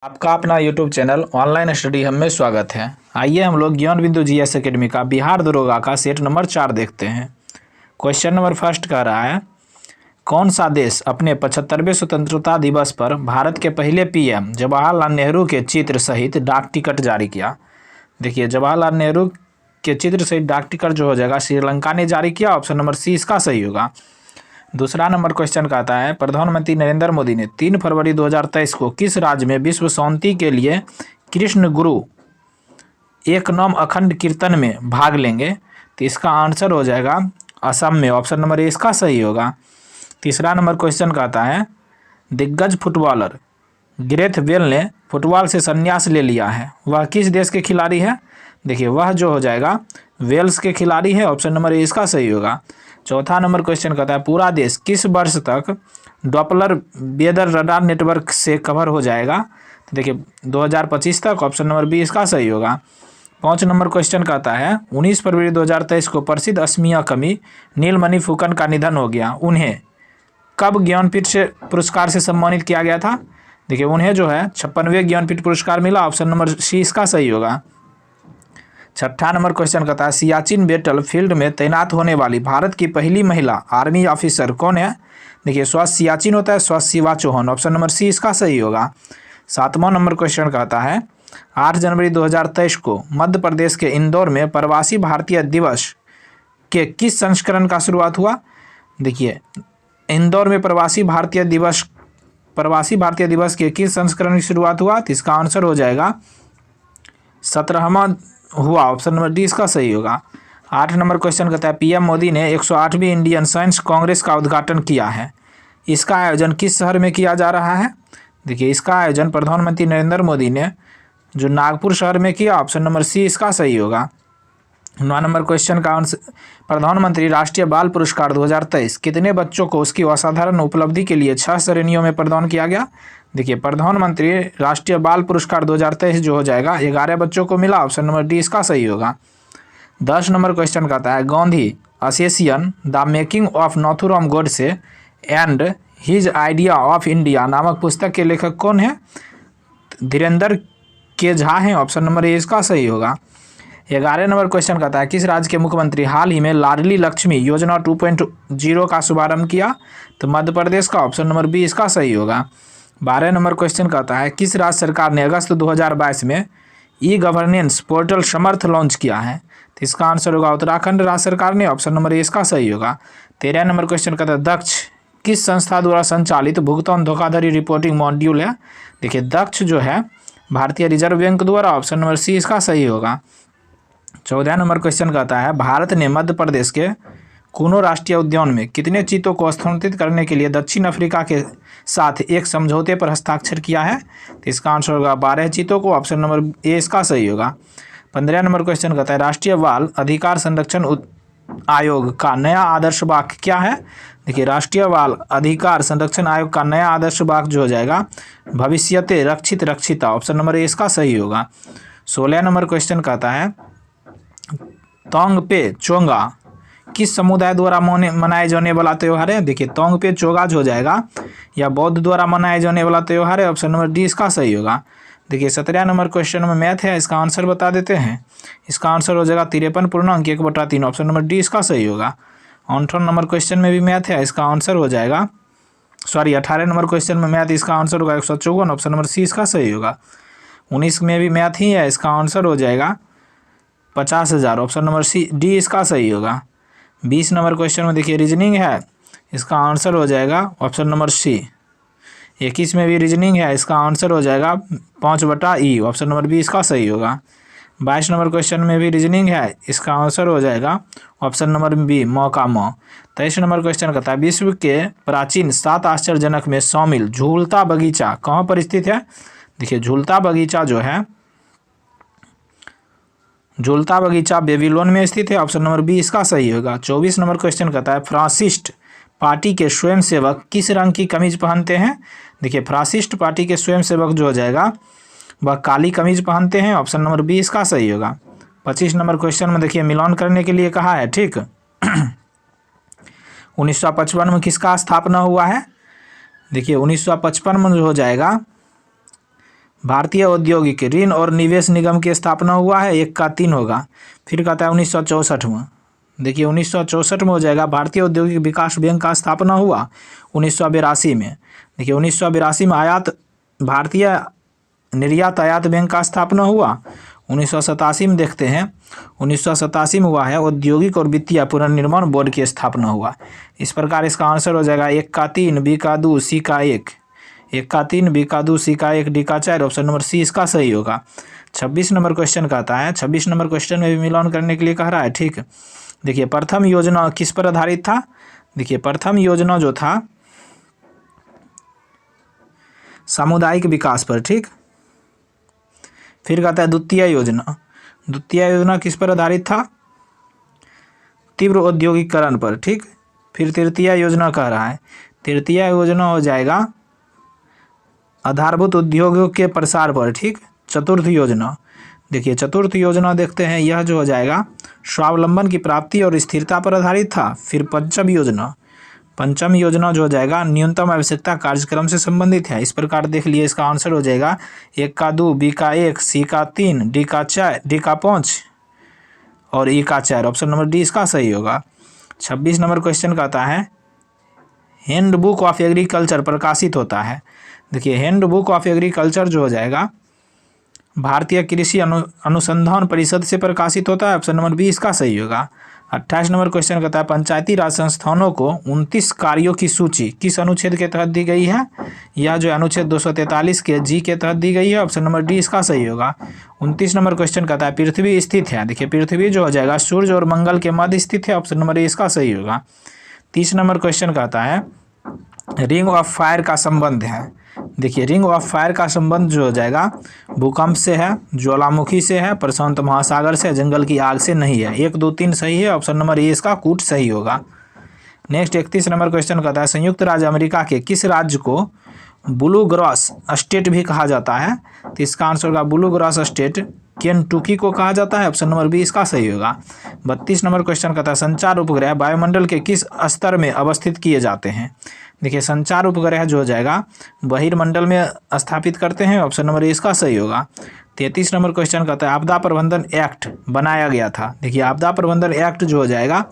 आपका अपना YouTube channel online study हम में स्वागत है। आइए हम लोग ज्ञान बिंदु जीएस एकेडमी का बिहार दरोगा का सेट नंबर 4 देखते हैं। क्वेश्चन नंबर फर्स्ट कह रहा है, कौन सा देश अपने 75वें स्वतंत्रता दिवस पर भारत के पहले पीएम जवाहरलाल नेहरू के चित्र सहित डाक टिकट जारी किया। देखिए, जवाहरलाल नेहरू के चित्र सहित डाक टिकट जो हो जाएगा श्रीलंका ने जारी किया। ऑप्शन नंबर सी इसका सही होगा। दूसरा नंबर क्वेश्चन कहता है, प्रधानमंत्री नरेंद्र मोदी ने 3 फरवरी 2023 को किस राज्य में विश्व शांति के लिए कृष्ण गुरु एक नाम अखंड कीर्तन में भाग लेंगे? तो इसका आंसर हो जाएगा असम में। ऑप्शन नंबर ए इसका सही होगा। तीसरा नंबर क्वेश्चन कहता है, दिग्गज फुटबॉलर ग्रेथ बेल ने फुटबॉल से संन्यास ले लिया है, वह किस देश के खिलाड़ी है? देखिए, वह जो हो जाएगा वेल्स के खिलाड़ी है। ऑप्शन नंबर ए इसका सही होगा। चौथा नंबर क्वेश्चन कहता है, पूरा देश किस वर्ष तक डॉपलर वेदर रडार नेटवर्क से कवर हो जाएगा? तो देखिए 2025 तक। ऑप्शन नंबर बी इसका सही होगा। 5 नंबर क्वेश्चन कहता है, 19 फरवरी 2023 को प्रसिद्ध असमिया कवि नीलमणि फुकन का निधन हो गया, उन्हें कब ज्ञानपीठ से पुरस्कार से सम्मानित किया गया था? देखिए, उन्हें जो है 56वें ज्ञानपीठ पुरस्कार मिला। ऑप्शन नंबर सी इसका सही होगा। छठा नंबर क्वेश्चन कहता है, सियाचिन बैटल फील्ड में तैनात होने वाली भारत की पहली महिला आर्मी ऑफिसर कौन है? देखिए, स्वास्थ्य सियाचिन होता है, स्वास्थ्य Shiva Chauhan. Option number C इसका सही होगा। 7वां नंबर क्वेश्चन कहता है, 8 जनवरी 2023 को मध्य प्रदेश के इंदौर में प्रवासी भारतीय दिवस के किस संस्करण का शुरुआत हुआ? देखिए, इंदौर में प्रवासी भारतीय दिवस के किस संस्करण की शुरुआत हुआ? तो इसका आंसर हो जाएगा 17वां हुआ। ऑप्शन नंबर डी इसका सही होगा। 8 नंबर क्वेश्चन कहता है, पीएम मोदी ने 108वीं इंडियन साइंस कांग्रेस का उद्घाटन किया है, इसका आयोजन किस शहर में किया जा रहा है? देखिए, इसका आयोजन प्रधानमंत्री नरेंद्र मोदी ने जो नागपुर शहर में किया। ऑप्शन नंबर सी इसका सही होगा। 9 नंबर क्वेश्चन का आंसर, प्रधानमंत्री राष्ट्रीय बाल पुरस्कार 2023 कितने बच्चों को उसकी असाधारण उपलब्धि के लिए 6 श्रेणियों में प्रदान किया गया? देखिए, प्रधानमंत्री राष्ट्रीय बाल पुरस्कार 2023 जो हो जाएगा 11 बच्चों को मिला। ऑप्शन नंबर डी इसका सही होगा। 10 नंबर क्वेश्चन कहता है, Gandhi association the making of Nathuram Godse and his idea of India नामक पुस्तक के लेखक कौन है? धीरेन्द्र के झा हैं। ऑप्शन नंबर ए इसका सही होगा। 11 नंबर क्वेश्चन कहता है, किस राज्य के मुख्यमंत्री हाल ही में लाडली लक्ष्मी योजना 2.0 का शुभारंभ किया? तो मध्य प्रदेश का। ऑप्शन नंबर बी इसका सही होगा। 12 नंबर क्वेश्चन कहता है, किस राज्य सरकार ने अगस्त 2022 में ई गवर्नेंस पोर्टल समर्थ लॉन्च किया है? तो इसका आंसर होगा उत्तराखंड राज्य सरकार ने। ऑप्शन नंबर ए इसका सही होगा। 13 नंबर क्वेश्चन कहता है, दक्ष किस संस्था द्वारा संचालित भुगतान धोखाधड़ी रिपोर्टिंग मॉड्यूल है? देखिए, दक्ष जो है भारतीय रिजर्व बैंक द्वारा। ऑप्शन नंबर सी इसका सही होगा। 14 नंबर क्वेश्चन कहता है, भारत ने मध्य प्रदेश के कूनो राष्ट्रीय उद्यान में कितने चीतों को स्थानांतरित करने के लिए दक्षिण अफ्रीका के साथ एक समझौते पर हस्ताक्षर किया है? तो इसका आंसर होगा 12 चीतों को। ऑप्शन नंबर ए इसका सही होगा। 15 नंबर क्वेश्चन कहता है, राष्ट्रीय बाल अधिकार संरक्षण आयोग का नया आदर्श वाक्य क्या है? देखिए, राष्ट्रीय बाल अधिकार संरक्षण आयोग का नया आदर्श वाक्य जो हो जाएगा भविष्यते रक्षित रक्षिता। ऑप्शन नंबर ए इसका सही होगा। 16 नंबर क्वेश्चन कहता है, तोंगपे चोंगा किस समुदाय द्वारा मनाए जाने वाला त्यौहार है? देखिए, तोंगपे चोगा जो हो जाएगा या बौद्ध द्वारा मनाए जाने वाला त्यौहार है। ऑप्शन नंबर डी इसका सही होगा। देखिए, 17 नंबर क्वेश्चन में मैथ है, इसका आंसर बता देते हैं। इसका आंसर हो जाएगा 53.1/3। ऑप्शन नंबर डी इसका सही होगा। 58 नंबर क्वेश्चन में भी मैथ है, इसका आंसर हो जाएगा 18 नंबर क्वेश्चन में मैथ, इसका आंसर होगा 154। ऑप्शन नंबर सी इसका सही होगा। 19 में भी मैथ ही है, इसका आंसर हो जाएगा 50,000। ऑप्शन नंबर सी डी इसका सही होगा। 20 नंबर क्वेश्चन में देखिए रीजनिंग है, इसका आंसर हो जाएगा ऑप्शन नंबर सी। 21 में भी रीजनिंग है, इसका आंसर हो जाएगा 5/E। ऑप्शन नंबर बी इसका सही होगा। 22 नंबर क्वेश्चन में भी रीजनिंग है, इसका आंसर हो जाएगा ऑप्शन नंबर बी मौका म। 23 नंबर क्वेश्चन कहता है, विश्व के प्राचीन 7 आश्चर्यजनक में शामिल झूलता बगीचा कहाँ पर स्थित है? देखिए, झूलता बगीचा जो है झूलता बगीचा बेबीलोन में स्थित है। ऑप्शन नंबर बी इसका सही होगा। 24 नंबर क्वेश्चन कहता है, फ्रासिस्ट पार्टी के स्वयंसेवक किस रंग की कमीज पहनते हैं? देखिए, फ्रासिस्ट पार्टी के स्वयंसेवक जो हो जाएगा वह काली कमीज पहनते हैं। ऑप्शन नंबर बी इसका सही होगा। 25 नंबर क्वेश्चन में देखिए मिलान करने के लिए कहा है, ठीक। 1955 में किसका स्थापना हुआ है? देखिए, 1955 में जो हो जाएगा भारतीय औद्योगिक ऋण और निवेश निगम की स्थापना हुआ है, 1 का 3 होगा। फिर कहता है 1964 में, देखिए 1964 में हो जाएगा। भारतीय औद्योगिक विकास बैंक का स्थापना हुआ 1982 में। देखिए 1982 में भारतीय निर्यात आयात बैंक का स्थापना हुआ। 1987 में देखते हैं, 1987 में हुआ है औद्योगिक और वित्तीय पुनर्निर्माण बोर्ड की स्थापना हुआ। इस प्रकार इसका आंसर हो जाएगा 1 का 3, बी का 2, सी का 1। 1 का 3, बी का 2, सी का 1, डी का 4। ऑप्शन नंबर सी इसका सही होगा। 26 नंबर क्वेश्चन कहता है, 26 नंबर क्वेश्चन में भी मिलान करने के लिए कह रहा है, ठीक। देखिए प्रथम योजना किस पर आधारित था? देखिए प्रथम योजना जो था सामुदायिक विकास पर, ठीक। फिर कहता है द्वितीय योजना किस पर आधारित था? तीव्र औद्योगिकरण पर, ठीक। फिर तृतीय योजना कह रहा है, तृतीय योजना हो जाएगा आधारभूत उद्योगों के प्रसार पर, ठीक। चतुर्थ योजना, देखिए चतुर्थ योजना देखते हैं, यह जो हो जाएगा स्वावलंबन की प्राप्ति और स्थिरता पर आधारित था। फिर पंचम योजना जो हो जाएगा न्यूनतम आवश्यकता कार्यक्रम से संबंधित है। इस प्रकार देख लिए इसका आंसर हो जाएगा 1 का 2, बी का 1, सी का 3, डी का 4, डी का 5 और ई का 4। ऑप्शन नंबर डी इसका सही होगा। 26 नंबर क्वेश्चन कहता है हैंडबुक ऑफ एग्रीकल्चर प्रकाशित होता है। देखिए हैंडबुक ऑफ एग्रीकल्चर जो हो जाएगा भारतीय कृषि अनुसंधान परिषद से प्रकाशित होता है। ऑप्शन नंबर बी इसका सही होगा। 28 नंबर क्वेश्चन कहता है पंचायती राज संस्थानों को 29 कार्यों की सूची किस अनुच्छेद के तहत दी गई है? यह जो अनुच्छेद 243 के जी के तहत दी गई है। ऑप्शन नंबर डी इसका सही होगा। 29 नंबर क्वेश्चन कहता है पृथ्वी स्थित है। देखिए पृथ्वी जो हो जाएगा सूर्य और मंगल के मध्य स्थित है। ऑप्शन नंबर ए इसका सही होगा। 30 नंबर क्वेश्चन कहता है रिंग ऑफ फायर का संबंध है। देखिए रिंग ऑफ फायर का संबंध जो हो जाएगा भूकंप से है, ज्वालामुखी से है, प्रशांत महासागर से, जंगल की आग से नहीं है। 1, 2, 3 सही है। ऑप्शन नंबर ए इसका कूट सही होगा। नेक्स्ट 31 नंबर क्वेश्चन कहता है संयुक्त राज्य अमेरिका के किस राज्य को ब्लू ग्रास स्टेट भी कहा जाता है? तो इसका आंसर होगा ब्लू ग्रास स्टेट केंटुकी को कहा जाता है। ऑप्शन नंबर बी इसका सही होगा। 32 नंबर क्वेश्चन कहता है संचार उपग्रह वायुमंडल के किस स्तर में अवस्थित किए जाते हैं? देखिए संचार उपग्रह जो हो जाएगा बहिर्मंडल में स्थापित करते हैं। ऑप्शन नंबर ए इसका सही होगा। 33 नंबर क्वेश्चन कहता है आपदा प्रबंधन एक्ट बनाया गया था। देखिए आपदा प्रबंधन एक्ट जो हो जाएगा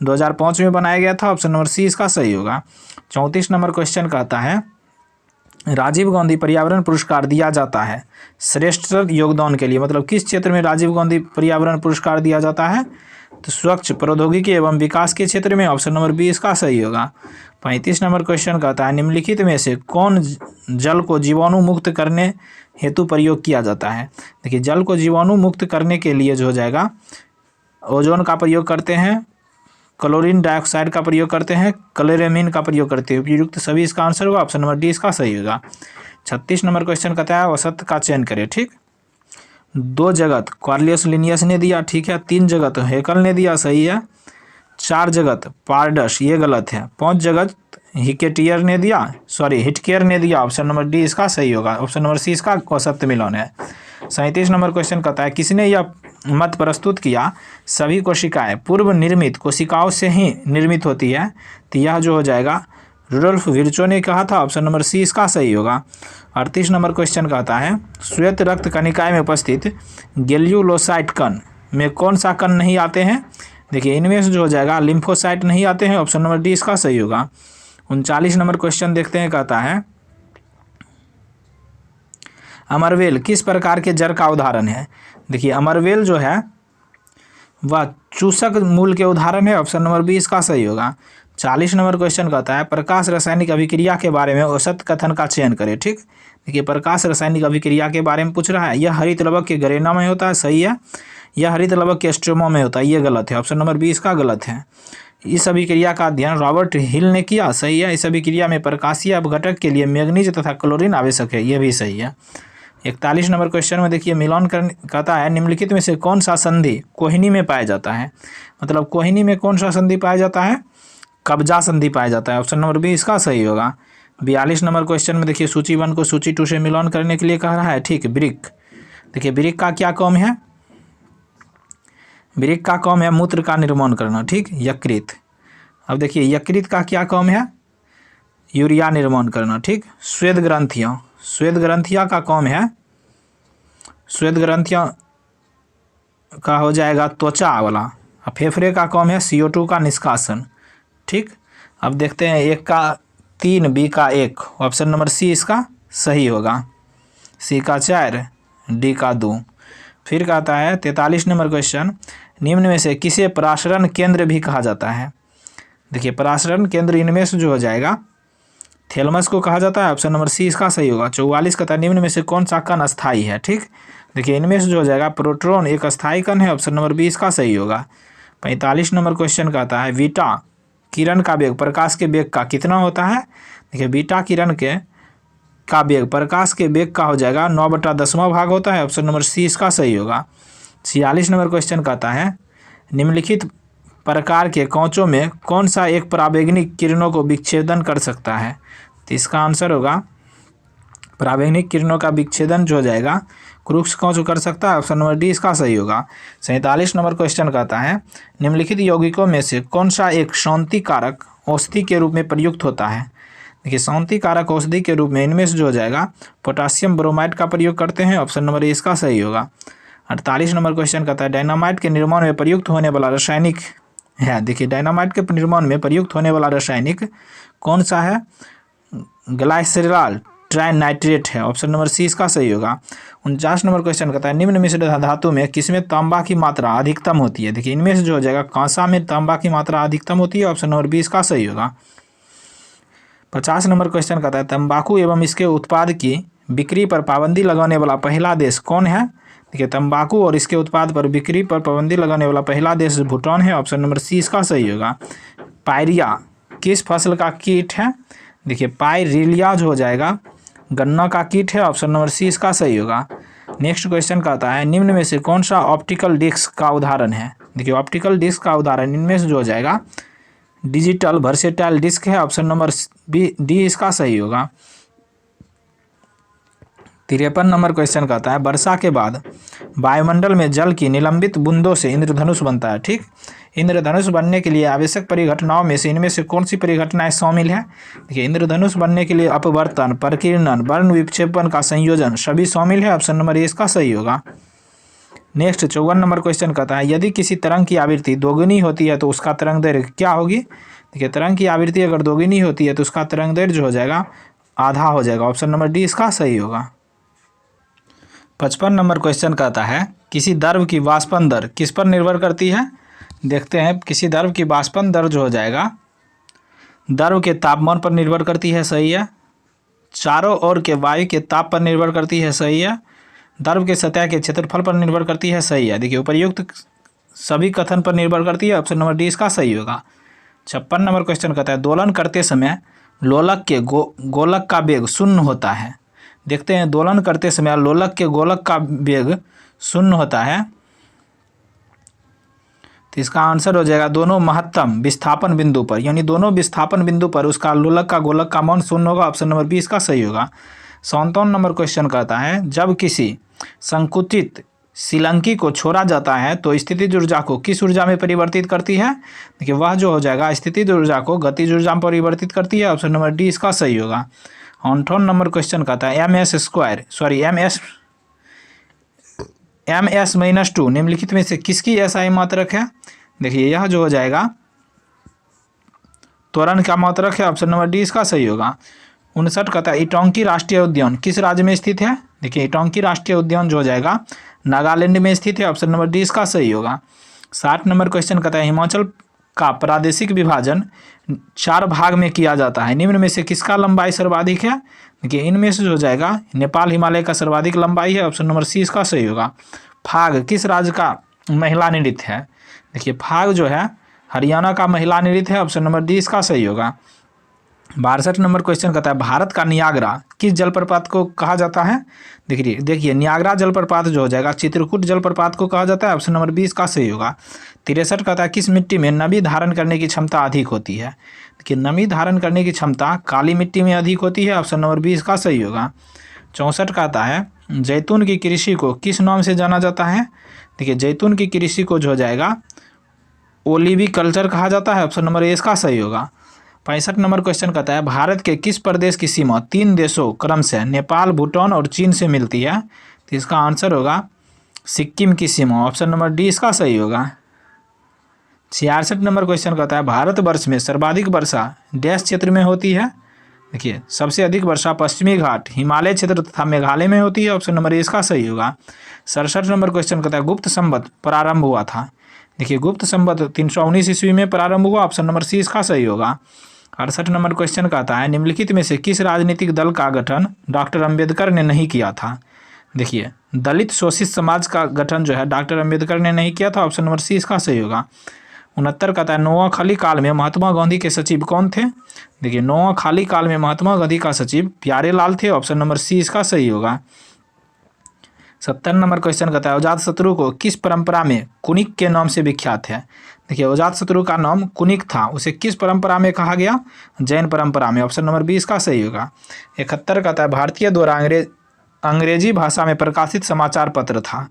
2005 में बनाया गया था। ऑप्शन नंबर सी इसका सही होगा। 34 नंबर क्वेश्चन कहता है राजीव गांधी पर्यावरण पुरस्कार दिया जाता है श्रेष्ठ योगदान के लिए, मतलब किस क्षेत्र में राजीव गांधी पर्यावरण पुरस्कार दिया जाता है? तो स्वच्छ प्रौद्योगिकी एवं विकास के क्षेत्र में। ऑप्शन नंबर बी इसका सही होगा। 35 नंबर क्वेश्चन कहता है निम्नलिखित में से कौन जल को जीवाणु मुक्त करने हेतु प्रयोग किया जाता है? देखिए जल को जीवाणु मुक्त करने के लिए जो हो जाएगा ओजोन का प्रयोग करते हैं, क्लोरीन डाइऑक्साइड का प्रयोग करते हैं, क्लोरेमीन का प्रयोग करते हैं। उपयुक्त सभी इसका आंसर होगा। ऑप्शन नंबर डी इसका सही होगा। 36 नंबर क्वेश्चन कहता है औसत का चयन करें, ठीक। 2 जगत कॉर्लियस लिनियस ने दिया, ठीक है। 3 जगत हेकल ने दिया, सही है। 4 जगत पारडस, ये गलत है। 5 जगत हिटकेयर ने दिया। ऑप्शन नंबर डी इसका सही होगा। ऑप्शन नंबर सी इसका औसत मिलान है। 37 नंबर क्वेश्चन कहता है किसने यह मत प्रस्तुत किया सभी कोशिकाएं पूर्व निर्मित कोशिकाओं से ही निर्मित होती है? तो यह जो हो जाएगा रुडोल्फ विर्चो ने कहा था। ऑप्शन नंबर सी इसका सही होगा। 38 नंबर क्वेश्चन कहता है श्वेत रक्त कणिकाएं में उपस्थित ग्रेन्युलोसाइट कण में कौन सा कण नहीं आते हैं? देखिए इनमें से जो हो जाएगा लिम्फोसाइट नहीं आते हैं। ऑप्शन नंबर डी इसका सही होगा। 39 नंबर क्वेश्चन देखते हैं, कहता है अमरवेल किस प्रकार के जड़ का उदाहरण है? देखिए अमरवेल जो है वह चूसक मूल के उदाहरण है। ऑप्शन नंबर बी इसका सही होगा। 40 नंबर क्वेश्चन कहता है प्रकाश रासायनिक अभिक्रिया के बारे में औसत कथन का चयन करें, ठीक। देखिए प्रकाश रासायनिक अभिक्रिया के बारे में पूछ रहा है। यह हरित लवक के गरेना में होता है, सही है। यह हरित लवक के स्ट्रोमा में होता है, ये गलत है। ऑप्शन नंबर बी इसका गलत है। इस अभिक्रिया का अध्ययन रॉबर्ट हिल ने किया, सही है। इस अभिक्रिया में प्रकाशीय अपघटक के लिए मैग्नीज तथा क्लोरीन आवश्यक है, यह भी सही है। 41 नंबर क्वेश्चन में देखिए मिलान कहता है निम्नलिखित में से कौन सा संधि कोहिनी में पाया जाता है? मतलब कोहिनी में कौन सा संधि पाया जाता है? कब्जा संधि पाया जाता है। ऑप्शन नंबर बी इसका सही होगा। 42 नंबर क्वेश्चन में देखिए सूची 1 को सूची 2 से मिलान करने के लिए कह रहा है, ठीक। वृक्क, देखिए वृक्क का क्या काम है? वृक्क का काम है मूत्र का निर्माण करना, ठीक। यकृत, अब देखिए यकृत का क्या काम है? यूरिया निर्माण करना, ठीक। श्वेत ग्रंथियाँ का काम है श्वेत ग्रंथियों का हो जाएगा त्वचा वाला, और फेफड़े का काम है CO2 का निष्कासन। ठीक, अब देखते हैं 1 का 3, बी का 1, ऑप्शन नंबर सी इसका सही होगा, सी का 4, डी का 2। फिर कहता है 43 नंबर क्वेश्चन, निम्न में से किसे पराशरण केंद्र भी कहा जाता है। देखिए पराशरण केंद्र इनमें से जो हो जाएगा थैलेमस को कहा जाता है, ऑप्शन नंबर सी इसका सही होगा। 44 कहता है निम्न में से कौन सा कण अस्थायी है। ठीक, देखिए इनमें से जो हो जाएगा प्रोटॉन एक अस्थायी कण है, ऑप्शन नंबर बी इसका सही होगा। 45 नंबर क्वेश्चन कहता है बीटा किरण का वेग प्रकाश के वेग का कितना होता है। देखिए बीटा किरण का वेग प्रकाश के वेग का हो जाएगा 9/10वां भाग होता है, ऑप्शन नंबर सी इसका सही होगा। 46 नंबर क्वेश्चन कहता है निम्नलिखित प्रकार के कवचों में कौन सा एक परावैंगनिक किरणों को विच्छेदन कर सकता है। तो इसका आंसर होगा परावैंगनिक किरणों का विच्छेदन जो हो जाएगा क्रूक्स कवच कर सकता है, ऑप्शन नंबर डी इसका सही होगा। 47 नंबर क्वेश्चन कहता है निम्नलिखित यौगिकों में से कौन सा एक शांति कारक औषधि के रूप में प्रयुक्त होता है। देखिए शांति कारक औषधि के रूप में इनमें से जो हो जाएगा पोटासियम ब्रोमाइड का प्रयोग करते हैं, ऑप्शन नंबर ए इसका सही होगा। 48 नंबर क्वेश्चन कहता है डायनामाइट के निर्माण में प्रयुक्त होने वाला रासायनिक है। देखिए डायनामाइट के निर्माण में प्रयुक्त होने वाला रासायनिक कौन सा है, ग्लाइसरॉल ट्राइनाइट्रेट है, ऑप्शन नंबर सी इसका सही होगा। 49 नंबर क्वेश्चन कहता है निम्न मिश्र धातु में किसमें तांबा की मात्रा अधिकतम होती है। देखिए इनमें से जो हो जाएगा कांसा में तांबा की मात्रा अधिकतम होती है, ऑप्शन नंबर बी इसका सही होगा। 50 नंबर क्वेश्चन कहता है तंबाकू एवं इसके उत्पाद की बिक्री पर पाबंदी लगाने वाला पहला देश कौन है। देखिए तंबाकू और इसके उत्पाद पर बिक्री पर पाबंदी लगाने वाला पहला देश भूटान है, ऑप्शन नंबर सी इसका सही होगा। पायरिया किस फसल का कीट है। देखिए पायरिलिया जो हो जाएगा गन्ना का कीट है, ऑप्शन नंबर सी इसका सही होगा। नेक्स्ट क्वेश्चन कहता है निम्न में से कौन सा ऑप्टिकल डिस्क का उदाहरण है। देखिए ऑप्टिकल डिस्क का उदाहरण इनमें से जो हो जाएगा डिजिटल वर्सेटाइल डिस्क है, ऑप्शन नंबर डी इसका सही होगा। 53 नंबर क्वेश्चन कहता है वर्षा के बाद वायुमंडल में जल की निलंबित बूंदों से इंद्रधनुष बनता है। ठीक, इंद्रधनुष बनने के लिए आवश्यक परिघटनाओं में से इनमें से कौन सी परिघटनाएं शामिल है। देखिए इंद्रधनुष बनने के लिए अपवर्तन, प्रकीर्णन, वर्ण विक्षेपण का संयोजन सभी शामिल है, ऑप्शन नंबर ए इसका सही होगा। नेक्स्ट 54 नंबर क्वेश्चन कहता है यदि किसी तरंग की आवृत्ति दोगुनी होती है तो उसका तरंग दैर्घ्य क्या होगी। देखिए तरंग की आवृत्ति अगर दोगुनी होती है तो उसका तरंग दैर्घ्य जो हो जाएगा आधा हो जाएगा, ऑप्शन नंबर डी इसका सही होगा। 55 नंबर क्वेश्चन कहता है किसी द्रव की वाष्पन दर किस पर निर्भर करती है। देखते हैं किसी द्रव की वाष्पन दर जो हो जाएगा द्रव के तापमान पर निर्भर करती है, सही है। चारों ओर के वायु के ताप पर निर्भर करती है, सही है। द्रव के सतह के क्षेत्रफल पर निर्भर करती है, सही है। देखिए उपर्युक्त सभी कथन पर निर्भर करती है, ऑप्शन नंबर डी इसका सही होगा। 56 नंबर क्वेश्चन कहता है दोलन करते समय लोलक के गोलक का वेग शून्य होता है। देखते हैं दोलन करते समय लोलक के गोलक का वेग शून्य होता है, तो इसका आंसर हो जाएगा दोनों महत्तम विस्थापन बिंदु पर, यानी दोनों विस्थापन बिंदु पर उसका लोलक का गोलक का मान शून्य होगा, ऑप्शन नंबर बी इसका सही होगा। 57 नंबर क्वेश्चन कहता है जब किसी संकुचित शिलंकी को छोड़ा जाता है तो स्थितिज ऊर्जा को किस ऊर्जा में परिवर्तित करती है। देखिए वह जो हो जाएगा स्थितिज ऊर्जा को गतिज ऊर्जा में परिवर्तित करती है, ऑप्शन नंबर डी इसका सही होगा। 58 नंबर क्वेश्चन कहता है MS-2 निम्नलिखित में से किसकी SI मात्रक है। देखिए यह जो हो जाएगा त्वरण का मात्रक है, ऑप्शन नंबर डी इसका सही होगा। 59 कहता है इटोंकी राष्ट्रीय उद्यान किस राज्य में स्थित है। देखिए इटोंकी राष्ट्रीय उद्यान जो हो जाएगा नागालैंड में स्थित है, ऑप्शन नंबर डी इसका सही होगा। 60 नंबर क्वेश्चन कहता है हिमाचल का प्रादेशिक विभाजन 4 भाग में किया जाता है, निम्न में से किसका लंबाई सर्वाधिक है। देखिए इनमें से जो हो जाएगा नेपाल हिमालय का सर्वाधिक लंबाई है, ऑप्शन नंबर सी इसका सही होगा। फाग किस राज्य का महिला नृत्य है। देखिए फाग जो है हरियाणा का महिला नृत्य है, ऑप्शन नंबर डी इसका सही होगा। 62 नंबर क्वेश्चन कहता है भारत का नियाग्रा किस जलप्रपात को कहा जाता है। देखिए नियाग्रा जलप्रपात जो हो जाएगा चित्रकूट जलप्रपात को कहा जाता है, ऑप्शन नंबर 20 का सही होगा। 63 कहता है किस मिट्टी में नमी धारण करने की क्षमता अधिक होती है। देखिए नमी धारण करने की क्षमता काली मिट्टी में अधिक होती है, ऑप्शन नंबर 20 का सही होगा। 64 कहता है जैतून की कृषि को किस नाम से जाना जाता है। देखिए जैतून की कृषि को जो हो जाएगा ओलिवी कल्चर कहा जाता है, ऑप्शन नंबर ए इसका सही होगा। 65 नंबर क्वेश्चन कहता है भारत के किस प्रदेश की सीमा 3 देशों क्रमशः नेपाल, भूटान और चीन से मिलती है। तो इसका आंसर होगा सिक्किम की सीमा, ऑप्शन नंबर डी इसका सही होगा। 66 नंबर क्वेश्चन कहता है भारतवर्ष में सर्वाधिक वर्षा डैश क्षेत्र में होती है। देखिए सबसे अधिक वर्षा पश्चिमी घाट, हिमालय क्षेत्र तथा मेघालय में होती है, ऑप्शन नंबर ए इसका सही होगा। 67 नंबर क्वेश्चन कहता है गुप्त संवत प्रारंभ हुआ था। देखिए गुप्त संवत 319 ईस्वी में प्रारंभ हुआ, ऑप्शन नंबर सी इसका सही होगा। 68 नंबर क्वेश्चन कहता है निम्नलिखित में से किस राजनीतिक दल का गठन डॉक्टर अम्बेडकर ने नहीं किया था। देखिए दलित शोषित समाज का गठन जो है डॉक्टर अम्बेडकर ने नहीं किया था, ऑप्शन नंबर सी इसका सही होगा। 69 कहता है नोआखाली काल में महात्मा गांधी के सचिव कौन थे। देखिए नोआखाली काल में महात्मा गांधी का सचिव प्यारेलाल थे, ऑप्शन नंबर सी इसका सही होगा। 70 नंबर क्वेश्चन कहता है अजातशत्रु को किस परंपरा में कुनिक के नाम से विख्यात है। देखिए अजातशत्रु का नाम कुनिक था, उसे किस परंपरा में कहा गया, जैन परंपरा में, ऑप्शन नंबर बी इसका सही होगा। 71 कहता है भारतीय द्वारा अंग्रेजी भाषा में प्रकाशित समाचार पत्र था,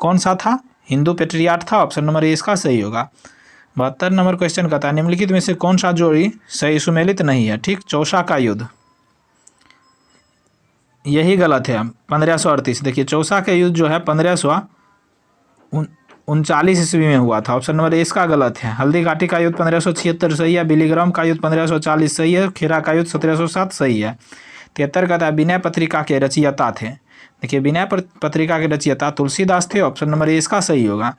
कौन सा था, हिंदू पेट्रियाट था, ऑप्शन नंबर ए इसका सही होगा। 72 नंबर क्वेश्चन कहता है निम्नलिखित में से कौन सा जोड़ी सही सुमेलित नहीं है। ठीक, चौसा का युद्ध, यही गलत है, 1538। देखिए चौसा का युद्ध जो है 1539 ईस्वी में हुआ था, ऑप्शन नंबर ए इसका गलत है। हल्दी घाटी का युद्ध 1576 सही है, बिलीग्राम का युद्ध 1540 सही है, खेरा का युद्ध 1707 सही है। 73 कहता है विनय पत्रिका के रचयिता थे। देखिए विनय पत्रिका के रचयिता तुलसीदास थे, ऑप्शन नंबर ए इसका सही होगा।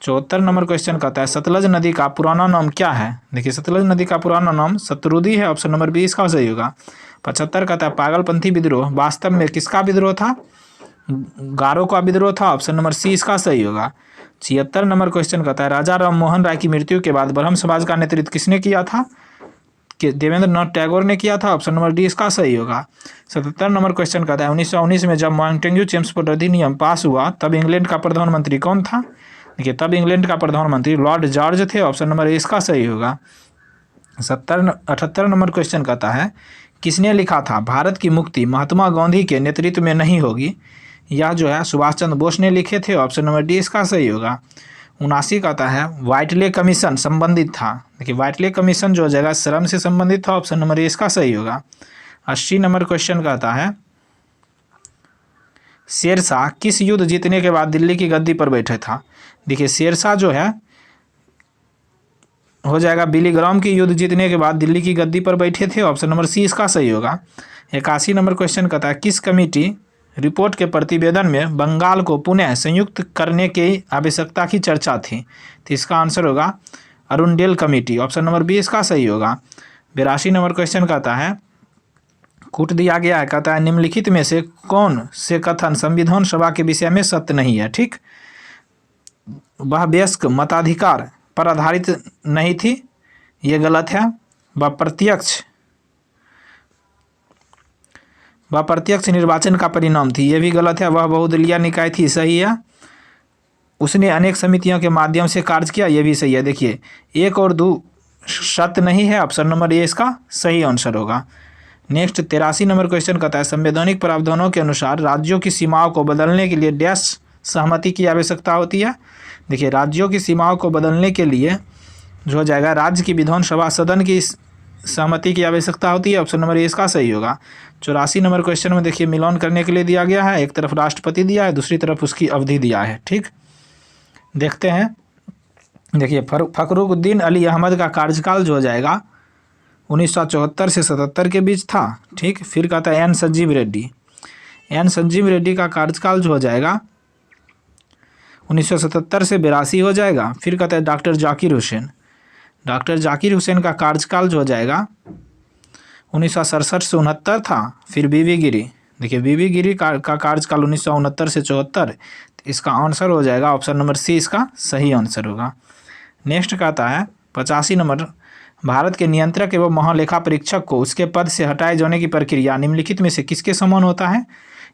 74 नंबर क्वेश्चन कहता है सतलज नदी का पुराना नाम क्या है। देखिए सतलज नदी का पुराना नाम सतरुदी है, ऑप्शन नंबर बी इसका सही होगा। 75 कहता है पागलपंथी विद्रोह वास्तव में किसका विद्रोह था, गारो का विद्रोह था, ऑप्शन नंबर सी इसका सही होगा। 76 नंबर क्वेश्चन कहता है राजा राम मोहन राय की मृत्यु के बाद ब्रह्म समाज का नेतृत्व किसने किया था, कि देवेंद्र नाथ टैगोर ने किया था, ऑप्शन नंबर डी इसका सही होगा। 77 नंबर क्वेश्चन कहता है 1919 में जब मॉन्टेग्यू चेम्सफोर्ड अधिनियम पास हुआ तब इंग्लैंड का प्रधानमंत्री कौन था। देखिए तब इंग्लैंड का प्रधानमंत्री लॉर्ड जॉर्ज थे, ऑप्शन नंबर ए इसका सही होगा। 78 नंबर क्वेश्चन कहता है किसने लिखा था भारत की मुक्ति महात्मा गांधी के नेतृत्व में नहीं होगी। यह जो है सुभाष चंद्र बोस ने लिखे थे, ऑप्शन नंबर डी इसका सही होगा। 79 कहता है व्हाइटले कमीशन संबंधित था। देखिए व्हाइटले कमीशन जो जगह श्रम से संबंधित था, ऑप्शन नंबर ए इसका सही होगा। 80 नंबर क्वेश्चन कहता है शेरशाह किस युद्ध जीतने के बाद दिल्ली की गद्दी पर बैठे था। देखिए शेरशाह जो है हो जाएगा बिलीग्राम की युद्ध जीतने के बाद दिल्ली की गद्दी पर बैठे थे, ऑप्शन नंबर सी इसका सही होगा। 81 नंबर क्वेश्चन कहता है किस कमेटी रिपोर्ट के प्रतिवेदन में बंगाल को पुनः संयुक्त करने की आवश्यकता की चर्चा थी। तो इसका आंसर होगा Arundale committee, option number B इसका सही होगा। 82 नंबर क्वेश्चन कहता है कूट दिया गया है, कहता है निम्नलिखित में से कौन से कथन संविधान सभा के विषय में सत्य नहीं है। ठीक, वह वयस्क मताधिकार पर आधारित नहीं थी, ये गलत है। वह प्रत्यक्ष निर्वाचन का परिणाम थी, ये भी गलत है। वह बहुदलीय निकाय थी, सही है। उसने अनेक समितियों के माध्यम से कार्य किया, ये भी सही है। देखिए 1 और 2 सत्य नहीं है, ऑप्शन नंबर ए इसका सही आंसर होगा। नेक्स्ट 83 नंबर क्वेश्चन कहता है संवैधानिक प्रावधानों के अनुसार राज्यों की सीमाओं को बदलने के लिए डैश सहमति की आवश्यकता होती है। देखिए राज्यों की सीमाओं को बदलने के लिए जो हो जाएगा राज्य की विधानसभा सदन की सहमति की आवश्यकता होती है, ऑप्शन नंबर ए इसका सही होगा। 84 नंबर क्वेश्चन में देखिए मिलान करने के लिए दिया गया है, एक तरफ राष्ट्रपति दिया है, दूसरी तरफ उसकी अवधि दिया है। ठीक, देखते हैं। देखिए फखरुद्दीन अली अहमद का कार्यकाल जो हो जाएगा 1974 से 77 के बीच था। ठीक, फिर कहता है एन संजीव रेड्डी का कार्यकाल जो हो जाएगा 1977 से 82 हो जाएगा। फिर कहता है डॉक्टर जाकिर हुसैन का कार्यकाल जो हो जाएगा 1967 से 69 था। फिर बीबी गिरी, देखिए बीबी गिरी का कार्यकाल 1969 से 74, इसका आंसर हो जाएगा ऑप्शन नंबर सी इसका सही आंसर होगा। नेक्स्ट कहता है 85 नंबर भारत के नियंत्रक एवं महालेखा परीक्षक को उसके पद से हटाए जाने की प्रक्रिया निम्नलिखित में से किसके समान होता है।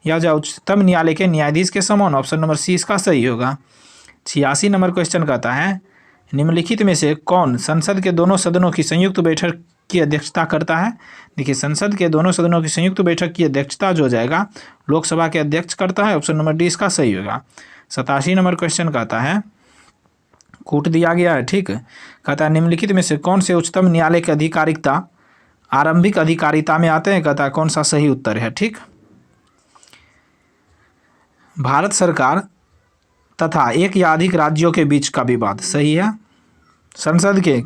या जो उच्चतम न्यायालय के न्यायाधीश के समान, ऑप्शन नंबर सी इसका सही होगा। 86 नंबर क्वेश्चन कहता है निम्नलिखित में से कौन संसद के दोनों सदनों की संयुक्त बैठक की अध्यक्षता करता है। देखिए संसद के दोनों सदनों की संयुक्त बैठक की अध्यक्षता जो हो जाएगा लोकसभा के अध्यक्ष करता है, ऑप्शन नंबर डी इसका सही होगा। 87 नंबर क्वेश्चन कहता है कूट दिया गया है। ठीक, कहता है निम्नलिखित में से कौन से उच्चतम न्यायालय की अधिकारिता आरंभिक अधिकारिता में आते हैं, कहता है कौन सा सही उत्तर है। ठीक, भारत सरकार तथा एक या अधिक राज्यों के बीच का विवाद, सही है। संसद के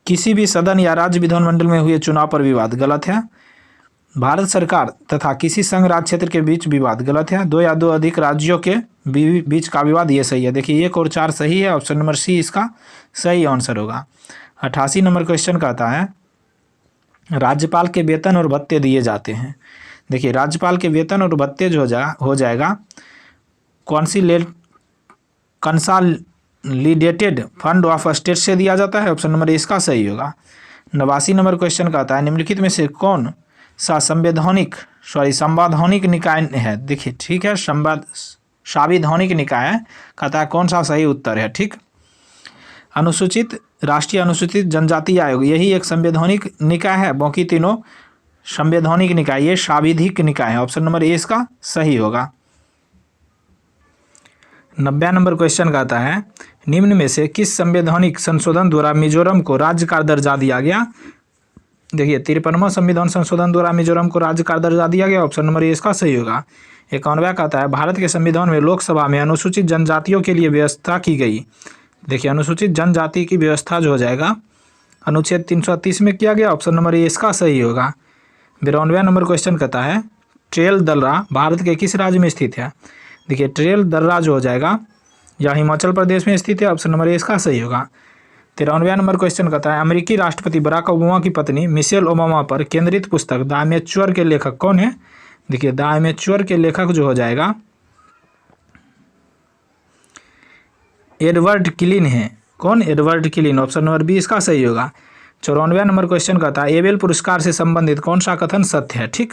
किसी भी सदन या राज्य विधानमंडल में हुए चुनाव पर विवाद, गलत है। भारत सरकार तथा किसी संघ राज्य क्षेत्र के बीच विवाद, गलत है। दो या दो अधिक राज्यों के बीच का विवाद, ये सही है। देखिए 1 और 4 सही है, ऑप्शन नंबर सी इसका सही आंसर होगा। 88 नंबर क्वेश्चन कहता है राज्यपाल के वेतन और भत्ते दिए जाते हैं। देखिए राज्यपाल के वेतन और भत्ते जो हो जाएगा कंसोलिडेटेड फंड ऑफ स्टेट से दिया जाता है, ऑप्शन नंबर इसका सही होगा। 89 नंबर क्वेश्चन कहता है निम्नलिखित में से कौन सा संवैधानिक निकाय है। देखिए ठीक है, संवैधानिक निकाय है, कहता है कौन सा सही उत्तर है। ठीक, राष्ट्रीय अनुसूचित जनजाति आयोग, यही एक संवैधानिक निकाय है, बाकी तीनों संवैधानिक निकाय, ये सांविधिक निकाय है, ऑप्शन नंबर ए इसका सही होगा। 90 नंबर क्वेश्चन कहता है निम्न में से किस संवैधानिक संशोधन द्वारा मिजोरम को राज्य का दर्जा दिया गया। देखिए 53वां संविधान संशोधन द्वारा मिजोरम को राज्य का दर्जा दिया गया, ऑप्शन नंबर ए इसका सही होगा। 51वां कहता है भारत के संविधान में लोकसभा में अनुसूचित जनजातियों के लिए व्यवस्था की गई। देखिए अनुसूचित जनजाति की व्यवस्था जो हो जाएगा अनुच्छेद 330 में किया गया, ऑप्शन नंबर ए इसका सही होगा। 92वां नंबर क्वेश्चन कहता है ट्रेल दर्रा भारत के किस राज्य में स्थित है। देखिए ट्रेल दर्रा जो हो जाएगा यह हिमाचल प्रदेश में स्थित है, ऑप्शन नंबर ए इसका सही होगा। 93वां नंबर क्वेश्चन कहता है अमेरिकी राष्ट्रपति बराक ओबामा की पत्नी मिशेल ओबामा पर केंद्रित पुस्तक द अमेच्योर के लेखक कौन है। देखिए द अमेच्योर के लेखक जो हो जाएगा एडवर्ड किलिन है। कौन, एडवर्ड किलिन, ऑप्शन नंबर बी इसका सही होगा। 94वां नंबर क्वेश्चन कहता है एबेल पुरस्कार से संबंधित कौन सा कथन सत्य है। ठीक,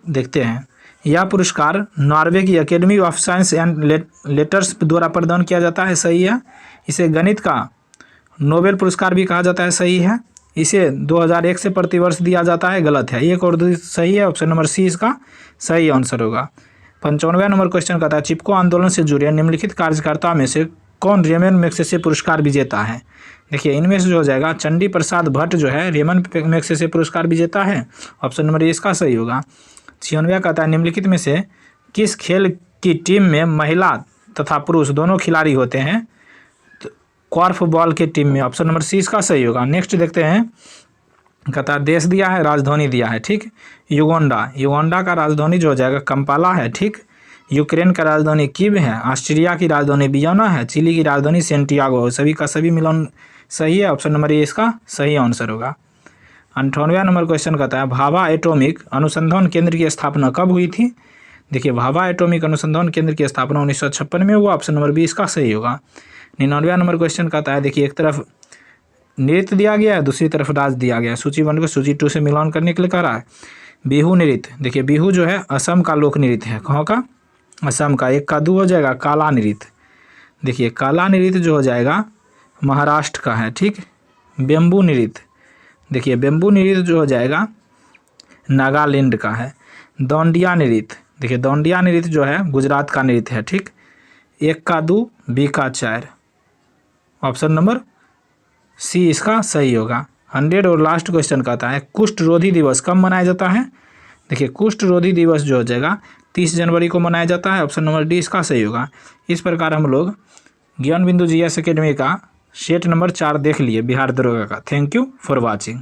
देखते हैं। यह पुरस्कार नॉर्वे की academy of science and letters द्वारा प्रदान किया जाता है, सही है। इसे गणित का नोबेल पुरस्कार भी कहा जाता है, सही है। इसे 2001 से प्रतिवर्ष दिया जाता है, गलत है। 1 और 2 सही है, ऑप्शन नंबर सी इसका सही आंसर होगा। 95वां नंबर क्वेश्चन कहता है चिपको आंदोलन से जुड़े निम्नलिखित कार्यकर्ता में से कौन रेमन मैग्सेसे पुरस्कार विजेता है। देखिए इनमें से जो हो जाएगा चंडी प्रसाद भट्ट जो है रेमन मैग्सेसे पुरस्कार विजेता है, ऑप्शन नंबर इसका सही होगा। 96वां कहता है निम्नलिखित में से किस खेल की टीम में महिला तथा पुरुष दोनों खिलाड़ी होते हैं। तो कॉर्फ बॉल के टीम में, ऑप्शन नंबर सी इसका सही होगा। नेक्स्ट देखते हैं, कहता है देश दिया है, राजधानी दिया है। ठीक, युगांडा का राजधानी जो हो जाएगा कंपाला है। ठीक, यूक्रेन का राजधानी कीव है, ऑस्ट्रिया की राजधानी वियना है, चिली की राजधानी सेंटियागो है। सभी का सभी मिलान सही है, ऑप्शन नंबर ए इसका सही आंसर होगा। 98वां नंबर क्वेश्चन कहता है भाभा एटॉमिक अनुसंधान केंद्र की स्थापना कब हुई थी। देखिए भाभा एटॉमिक अनुसंधान केंद्र की स्थापना 1956 में हुआ, ऑप्शन नंबर बी इसका सही होगा। 99वां नंबर क्वेश्चन कहता है देखिए एक तरफ नृत्य दिया गया है, दूसरी तरफ राज दिया गया है। सूची 1 को सूची 2 से मिलान करने के लिए कह रहा है। बिहू नृत्य, देखिए बिहू जो है असम का लोक नृत्य है, कहाँ का, असम का। 1 का 2 हो जाएगा काला नृत्य। देखिए काला नृत्य जो हो जाएगा महाराष्ट्र का है। ठीक, बेम्बू नृत्य, देखिए बेम्बू नृत्य जो हो जाएगा नागालैंड का है। दौंडिया नृत्य, देखिए दौंडिया नृत्य जो है गुजरात का नृत्य है। ठीक, 1 का 2 बी का 4, ऑप्शन नंबर सी इसका सही होगा। 100 और लास्ट क्वेश्चन कहता है कुष्ठ रोधी दिवस कब मनाया जाता है। देखिए कुष्ठ रोधी दिवस जो हो जाएगा 30 जनवरी को मनाया जाता है, ऑप्शन नंबर डी इसका सही होगा। इस प्रकार हम लोग ज्ञान बिंदु जीएस एकेडमी का सेट नंबर 4 देख लिए बिहार दरोगा का। Thank you for watching.